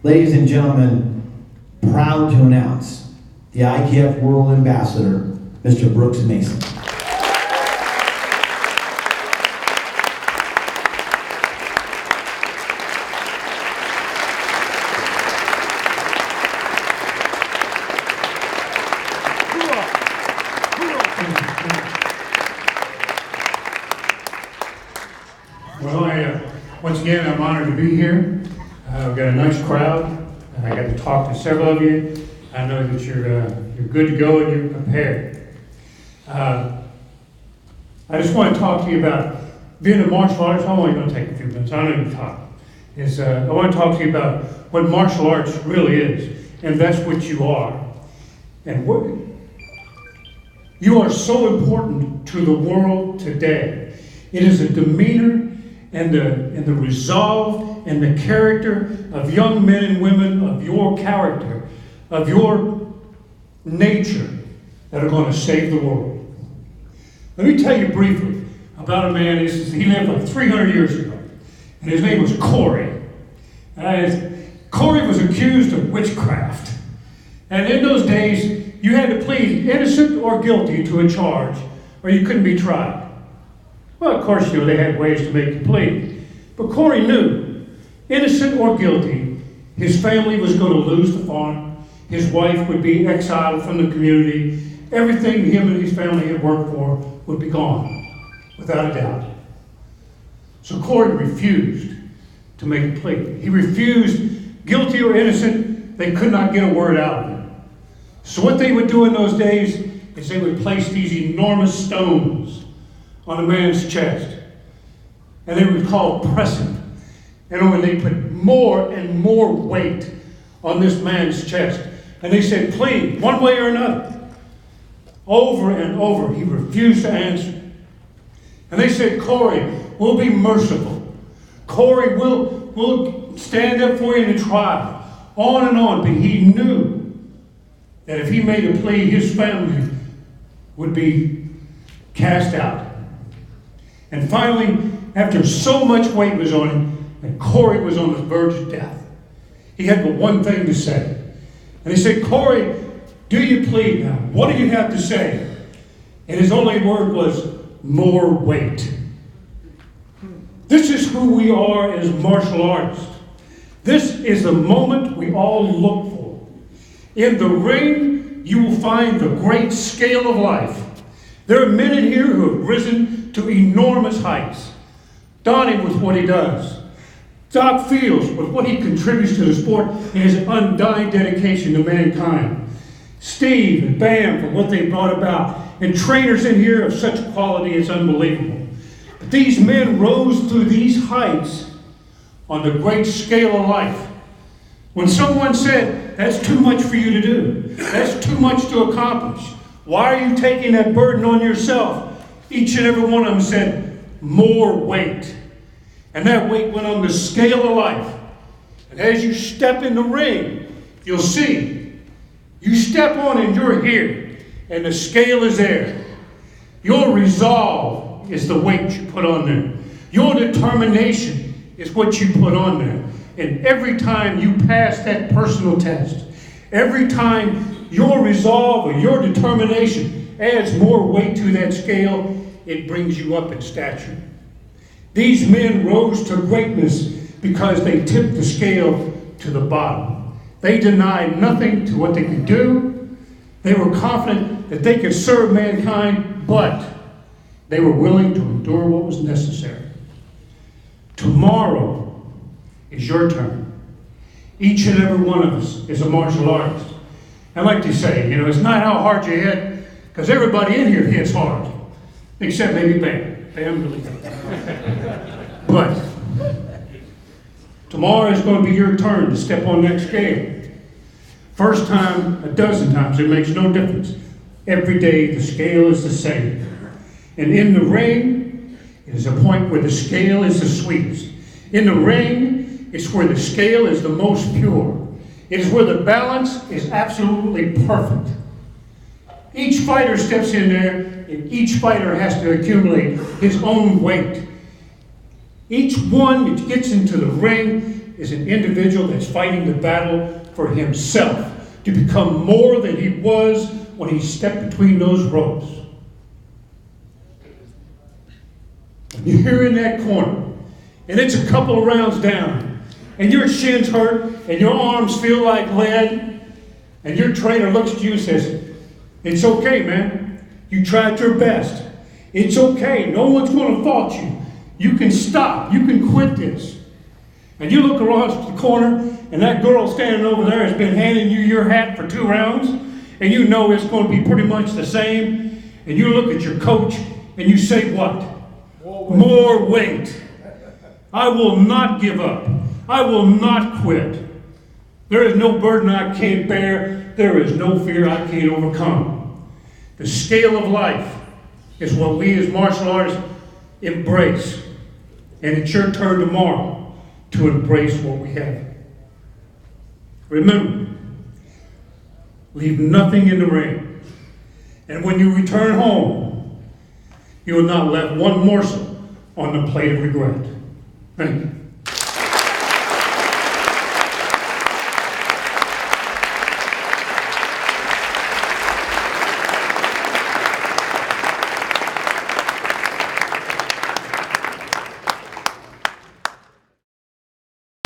Ladies and gentlemen, proud to announce the IKF World Ambassador, Mr. Brooks Mason. Well, once again, I'm honored to be here. I've got a nice crowd. I got to talk to several of you. I know that you're good to go and you're prepared. I just want to talk to you about being a martial artist. I'm only going to take a few minutes. I know you talk. I want to talk to you about what martial arts really is, and that's what you are. And what you are so important to the world today. It is a demeanor and the resolve and the character of young men and women of your character, of your nature, that are going to save the world. Let me tell you briefly about a man. He lived like 300 years ago, and his name was Corey. Corey was accused of witchcraft. And in those days, you had to plead innocent or guilty to a charge, or you couldn't be tried. Well, of course, they had ways to make you plead. But Corey knew, innocent or guilty, his family was going to lose the farm. His wife would be exiled from the community. Everything him and his family had worked for would be gone, without a doubt. So Corey refused to make a plea. He refused, guilty or innocent, they could not get a word out of him. So what they would do in those days is they would place these enormous stones on a man's chest. And they would call pressing. And when they put more and more weight on this man's chest, and they said, plead, one way or another. Over and over, he refused to answer. And they said, Corey, we'll be merciful. Corey, we'll stand up for you in the trial. On and on. But he knew that if he made a plea, his family would be cast out. And finally, after so much weight was on him, and Corey was on the verge of death, he had but one thing to say. And he said, Corey, do you plead now? What do you have to say? And his only word was, more weight. This is who we are as martial artists. This is the moment we all look for. In the ring, you will find the great scale of life. There are men in here who have risen to enormous heights. Donnie with what he does. Doc Fields with what he contributes to the sport and his undying dedication to mankind. Steve and Bam for what they brought about. And trainers in here of such quality, it's unbelievable. But these men rose through these heights on the great scale of life. When someone said, that's too much for you to do. That's too much to accomplish. Why are you taking that burden on yourself? Each and every one of them said, more weight. And that weight went on the scale of life. And as you step in the ring, you'll see. You step on and you're here. And the scale is there. Your resolve is the weight you put on there. Your determination is what you put on there. And every time you pass that personal test, every time your resolve or your determination adds more weight to that scale, it brings you up in stature. These men rose to greatness because they tipped the scale to the bottom. They denied nothing to what they could do. They were confident that they could serve mankind, but they were willing to endure what was necessary. Tomorrow is your turn. Each and every one of us is a martial artist. I like to say, it's not how hard you hit, because everybody in here hits hard, except maybe Bam. Bam really does. But tomorrow is going to be your turn to step on that scale. First time, a dozen times, it makes no difference. Every day the scale is the same. And in the ring, it is a point where the scale is the sweetest. In the ring, it's where the scale is the most pure. It is where the balance is absolutely perfect. Each fighter steps in there, and each fighter has to accumulate his own weight. Each one that gets into the ring is an individual that's fighting the battle for himself to become more than he was when he stepped between those ropes. When you're in that corner, and it's a couple of rounds down, and your shins hurt, and your arms feel like lead, and your trainer looks at you and says, "It's okay, man. You tried your best. It's okay. No one's going to fault you. You can stop. You can quit this." And you look around the corner, and that girl standing over there has been handing you your hat for 2 rounds, and you know it's going to be pretty much the same. And you look at your coach, and you say what? More weight. I will not give up. I will not quit. There is no burden I can't bear. There is no fear I can't overcome. The scale of life is what we as martial artists embrace. And it's your turn tomorrow to embrace what we have. Remember, leave nothing in the ring. And when you return home, you will not left one morsel on the plate of regret. Thank you.